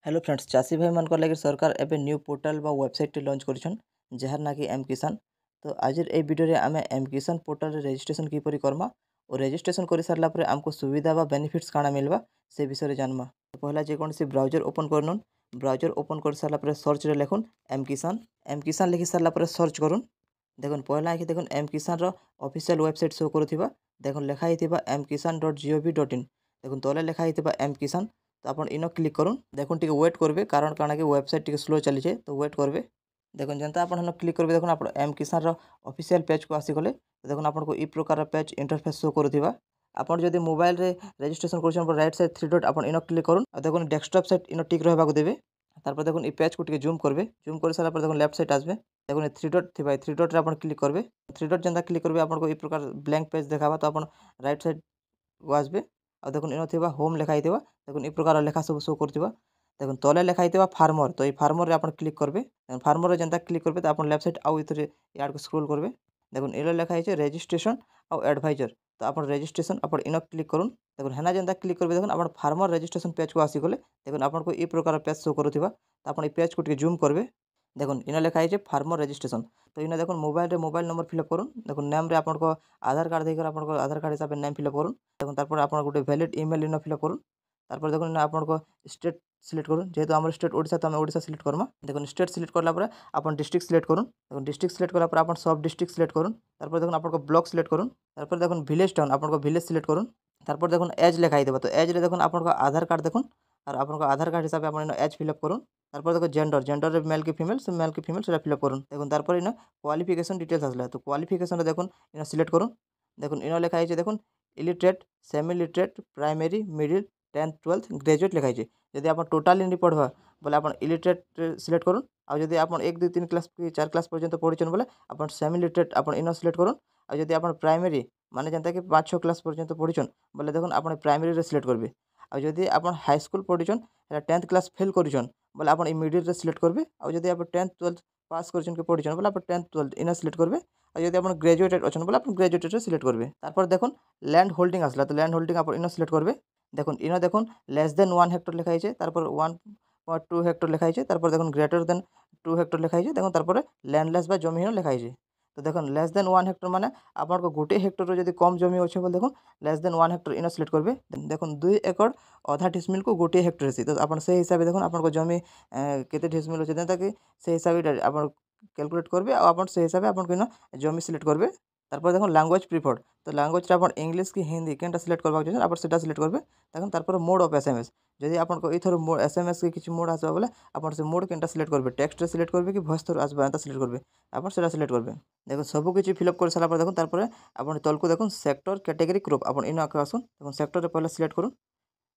Hello friends, चाषी भाई मान लगे सरकार एबे न्यू पोर्टाल बा वेबसाइट लॉन्च करिछन जहार ना कि एम किसान। तो आज ए वीडियो रे आमे एम किसान पोर्टाल रे रजिस्ट्रेशन किपरि करमा और रजिस्ट्रेशन कर सारला परे हमको सुविधा बा बेनिफिट्स काना मिलबा से विषय रे जानमा। तो पहला जे कोनसी ब्राउजर ओपन करनुन। ब्राउजर ओपन कर सारला परे सर्च रे लिखुन एम किसान लिखि सारला परे सर्च करुन। देखुन पहला कि देखुन एम किसान रो ऑफिशियल वेबसाइट शो करूथिबा। देखुन लिखा हिथिबा mkisan.gov.in। देखुन तले लिखा हिथिबा एम किसान। तो आप इन क्लिक करूँ। देखुन टिके वेट करबे कारण काना कि वेबसाइट टिके स्लो चली तो वेट करबे। देखुन जनता आपन क्लिक करबे देखुन आप एम किसान रो ऑफिशियल पेज को आसी गले। तो देखुन आपन को ई प्रकार पेज इंटरफेस शो करूथिबा। आपन जदि मोबाइल रे रजिस्ट्रेशन करछन राइट साइड थ्री डॉट आपन इन क्लिक करूँ। आ देखुन डेस्कटॉप साइट इन टिक रहबा को देबे। तारपर देखुन ई पेज को टिके जूम करबे। जूम कर सारा पर देखुन लेफ्ट साइड आसबे। देखुन थ्री डॉट थिबा थ्री डॉट रे आपन क्लिक करबे। थ्री डॉट जनता क्लिक करबे आपन को ई प्रकार ब्लैंक पेज देखाबा। तो आपन राइट साइड को आसबे। आ देखुन इन थिबा होम लिखा हिथिबा। देखुन ई प्रकार लेखा सब शो करथिबा। देखुन तले लेखा हिथिबा फार्मर। तो ई फार्मर रे आपन क्लिक करबे। फार्मर रे जनता क्लिक करबे तो आपन लेफ्ट साइड आउ इथरे याड को स्क्रॉल करबे। देखुन इले लेखा हिचे रजिस्ट्रेशन आउ एडवाइजर। तो आपन रजिस्ट्रेशन आपन इन क्लिक करूँ। देखुन हेना जनता क्लिक करबे देखुन आपन फार्मर रजिस्ट्रेशन पेज को आसी गले। देखुन आपन को ई प्रकार पेज शो करूथिबा। तो आपन ई पेज को टिके जूम करबे। देखुन इन लेखा हिचे फार्मर रजिस्ट्रेशन। तो इन देखुन मोबाइल नंबर फिलअप करूँ। देखुन नेम रे आपन को आधार कार्ड देकर आपन को आधार कार्ड हिसाब नेम फिलअप करूँ। देखुन तारपर आपन गोटे वैलिड ईमेल इन फिलअप करूँ। तारपर देखुन इन आपन को स्टेट सिलेक्ट करूँ। जेहेतु हमर स्टेट ओडिशा तो हम ओडिशा सिलेक्ट करमा। देखुन स्टेट सिलेक्ट करला परे आपन डिस्ट्रिक्ट सिलेक्ट करूँ। देखुन डिस्ट्रिक्ट सिलेक्ट करला परे आपन सब डिस्ट्रिक्ट सिलेक्ट करूँ। तारपर देखुन आपन को ब्लॉक सिलेक्ट करूँ। तारपर देखुन विलेज टाउन आपन को विलेज सिलेक्ट करूँ। तारपर देखुन एज लेखा हिदेबा। तो एज रे देखुन आपन को आधार कार्ड देखुन और आपन को आधार कार्ड हिसाब आपन एज फिलअप करूँ। तारपर देखो जेंडर रे मेल की फीमेल से मेल की फीमेल सेटा फिलअप करूँ। देखुन तारपर इन क्वालिफिकेशन डिटेल्स आसला। तो क्वालिफिकेशन रे देखुन इन सिलेक्ट करूँ। देखुन इन लेखा हिचे देखुन illiterate semi literate primary middle 10th 12th graduate लेखा हिचे। जदि आपन टोटली नहीं पढ़वा बोले आपन इलिटरेट सिलेक्ट करूँ। आ जदि आपन 1 2 3 क्लास की 4 क्लास पर्यंत पढ़िछन बोले आपन सेमी लिटरेट आपन इन सिलेक्ट करूँ। आ जदि आपन प्राइमरी माने जनता कि 5 6 क्लास पर्यंत पढ़िछन बोले देखुन आपन प्राइमरी रे सिलेक्ट करबे। आ जदि आपन हाई स्कूल पढ़िछन एला 10th क्लास फेल करिछन बोले आपन ई मिडिल रे सिलेक्ट करबे। आ जदि आपन 10th 12th पास करिछन के पढ़िछन बोले आपन 10th 12th इन सिलेक्ट करबे। आ जदि आपन ग्रेजुएटेड अछन बोले आपन ग्रेजुएटेड रे सिलेक्ट करबे। तारपर देखुन लैंड होल्डिंग आसला। तो लैंड होल्डिंग आपन इन सिलेक्ट करबे। देखुन इन देखुन लेस देन 1 हेक्टर लेखा हिचे। तारपर 1.2 हेक्टर लेखा हिचे। तारपर देखुन ग्रेटर देन 2 हेक्टर लेखा हिचे। देखुन तारपर लैंडलेस बा जमीन लेखा हिचे। तो देखुन लेस देन 1 हेक्टर माने आपन को गोटे हेक्टर रो जदि कम जमी अछि बोले देखुन लेस देन 1 हेक्टर इन सिलेक्ट करबे। देखुन 2 एकड़ आधा डिसमिल को गोटे हेक्टर अछि। तो आपन से हिसाब देखुन आपन को जमी केते डिसमिल अछि जेंता कि से हिसाब आपन कैलकुलेट करबे। आ आपन से हिसाब आपन को इन जमी सिलेक्ट करबे। तारपर देखुन लैंग्वेज प्रिफर्ड। तो लैंग्वेज रे आपन इंग्लिश की हिंदी केनटा सिलेक्ट करबा छै आपन सेटा सिलेक्ट करबे। देखुन तारपर मोड ऑफ एसएमएस जदि आपन को इथर एसएमएस के किछ मोड आसबा बोले आपन से मोड केनटा सिलेक्ट करबे। टेक्स्ट रे सिलेक्ट करबे कि वॉइस थ्रू आसबा एता सिलेक्ट करबे। आपन सेटा सिलेक्ट करबे। देखो सब किछि फिलअप कर साला पर देखुन तारपर आपन तलको देखुन सेक्टर कैटेगरी क्रॉप आपन इन आसुन। देखुन सेक्टर रे पहले सिलेक्ट करूँ।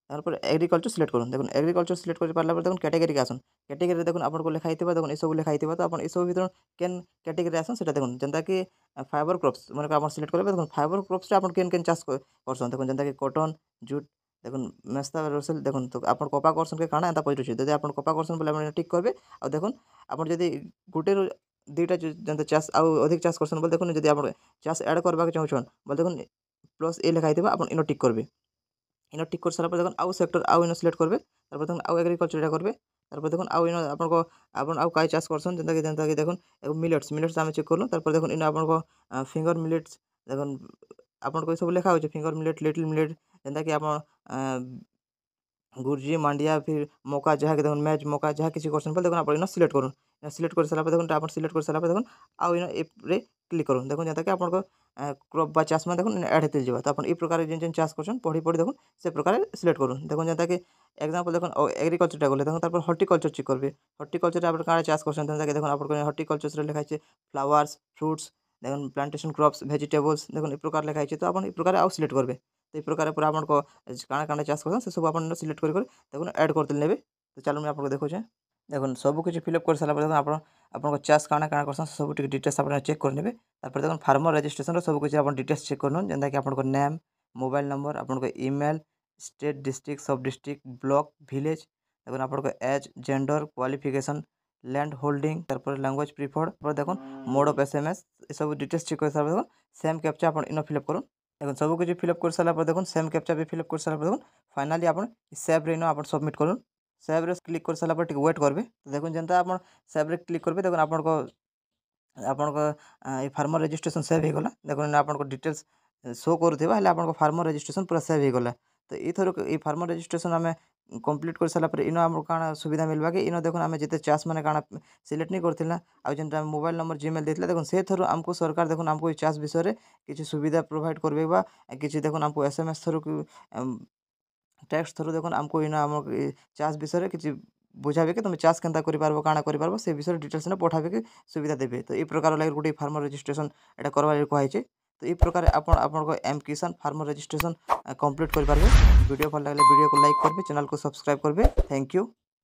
तारपर एग्रीकल्चर सिलेक्ट करूँ। देखुन एग्रीकल्चर सिलेक्ट कर पारला पर देखुन कैटेगरी के आसुन। कैटेगरी देखुन आपन को लेखा हितबा देखुन ए सब लेखा हितबा। तो आपन ए सब भीतर केन कैटेगरी आसुन सेटा देखुन जेंता कि फाइबर क्रॉप्स माने आपन सिलेक्ट करबे। देखुन फाइबर क्रॉप्स रे आपन केन केन चाष करसन देखुन जेंता कि कॉटन जूट देखुन मेस्ता रोसेल देखुन। तो आपन कपा करसन के काना एता पइटु छै। जदि आपन कपा करसन बोले आपन टिक करबे। आ देखुन आपन जदि गुटे दुईटा जेंता चाष आउ अधिक चाष करसन बोले देखुन जदि आपन चाष ऐड करबा के चाहछन बोले देखुन प्लस ए लेखा हितबा आपन इन टिक करबे। इन टिक कर सारा पर देखुन आउ सेक्टर आउ इन सिलेक्ट करबे। तारपर देखुन आउ एग्रीकल्चर एटा करबे। तारपर देखुन आउ इन आपन को आपन आउ काय चाष करसन जेंता कि देखुन एगो मिलेट्स आमे चेक करनु। तारपर देखुन इन आपन को फिंगर मिलेट्स देखुन आपन को सब लेखा होचे फिंगर मिलेट लिटिल मिलेट जेंता कि आपन गुर्जी मांडिया फिर मौका जहाँ के देखुन मैच मौका जहाँ किसी क्वेश्चन पर देखुन आप इन सिलेक्ट करूँ। सिलेक्ट कर सारा पर देखुन आप सिलेक्ट कर सारा पर देखुन आउ इन एप रे क्लिक करूँ। देखुन जता कि आपन को क्रॉप बा चाष में देखुन ऐड हेते जीवा। तो आपन ई प्रकार जेन जेन चाष करछन पढ़ी पढ़ी देखुन से प्रकार सिलेक्ट करूँ। देखुन जता कि एग्जांपल देखुन एग्रीकल्चर टा गले देखुन तारपर हॉर्टिकल्चर चेक करबे। हॉर्टिकल्चर रे आपन काना चाष करछन जता कि देखुन आपन को हॉर्टिकल्चर रे लेखा छै फ्लावर्स फ्रूट्स देखुन प्लांटेशन क्रॉप्स वेजिटेबल्स देखुन ई प्रकार लेखा छै। तो आपन ई प्रकार आउ सिलेक्ट करबे। तो ई प्रकार पूरा आपन को काना काना चाष करछन से सब आपन सिलेक्ट कर देखुन ऐड करते नेबे। तो चलो मैं आपको देखो देखुन सब किछि फिलअप कर सारा पर देखुन आपन को चाष काना काना करछन सब टिक डिटेल्स आपन चेक कर नेबे। तारपर देखुन फार्मर रजिस्ट्रेशन रो सब किछि आपन डिटेल्स चेक करनु जेंता कि आपन को नेम मोबाइल नंबर आपन को ईमेल स्टेट डिस्ट्रिक्ट सब डिस्ट्रिक्ट ब्लॉक विलेज देखुन आपन को age gender qualification land holding तारपर लैंग्वेज प्रिफर्ड पर देखुन मोड ऑफ एसएमएस ए सब डिटेल्स चेक कर सारा देखुन सेम कैप्चा आपन इन फिलअप करूँ। देखुन सब किछि फिलअप कर सारा पर देखुन सेम कैप्चा भी फिलअप कर सारा पर देखुन फाइनली आपन सेव रे इन आपन सबमिट करूँ। सेव्रे क्लिक कर सारा पर वेट करेंगे। तो देखो जनता आप सेव्रे क्लिक करेंगे देखो आपन फार्मर रजिस्ट्रेशन सेव हो गला। देखो आपन डिटेल्स शो करूँ आपन फार्मर रजिस्ट्रेशन पूरा सेव हो गला। तो ये ये फार्मर रजिस्ट्रेशन आम कंप्लीट कर सारा इन आम काଣା सुविधा मिलवा कि इन देखो आम जिते चाष मैंने काଣା सिलेक्ट नहीं करथिला आ जेनटा मोबाइल नंबर जीमेल देथिला देखो से थरु आमको सरकार देखो आमको चाष विषय किसी सुविधा प्रोवाइड करबे बा किसी देखो आमको एसएमएस थरु टेक्स्ट थ्रू देखो आमको इन आम चाष विषय किसी बुझाबे कि तुम चाष केन्ता करिपारबो काଣା करिपारबो से विषय डिटेल्स ने पठाबे कि सुविधा देबे। तो ये प्रकार लगे गोटे फार्मर रजिस्ट्रेशन एटा करबार कहुचे। तो ये प्रकार आपन एम किसान फार्मर रजिस्ट्रेशन कंप्लीट करिपारबे। वीडियो भल लगे वीडियो को लाइक करबे, चैनल को सब्सक्राइब करबे। Thank you.